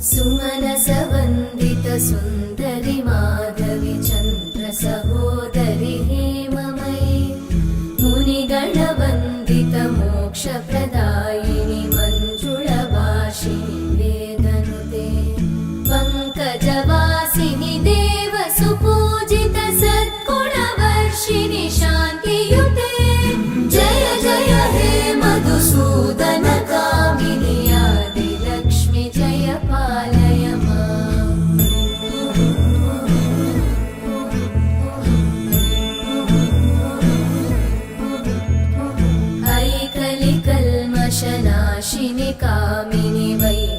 सुमनसवन्दित सुन्दरि माधवि चन्द्र सहोदरि हेममयि मुनिगणवन्दित मोक्षप्रदायिनि मञ्जुळभाषिणि वेदनुते पङ्कजवासिनि देवसुपूजित सद्गुणवर्षिणि शान्तियुते जय जय हे मधुसूदन कामिनि आदिलक्ष्मि जय पालय माम्। ऐकलिकल्मषनाशिनि कामिनि वै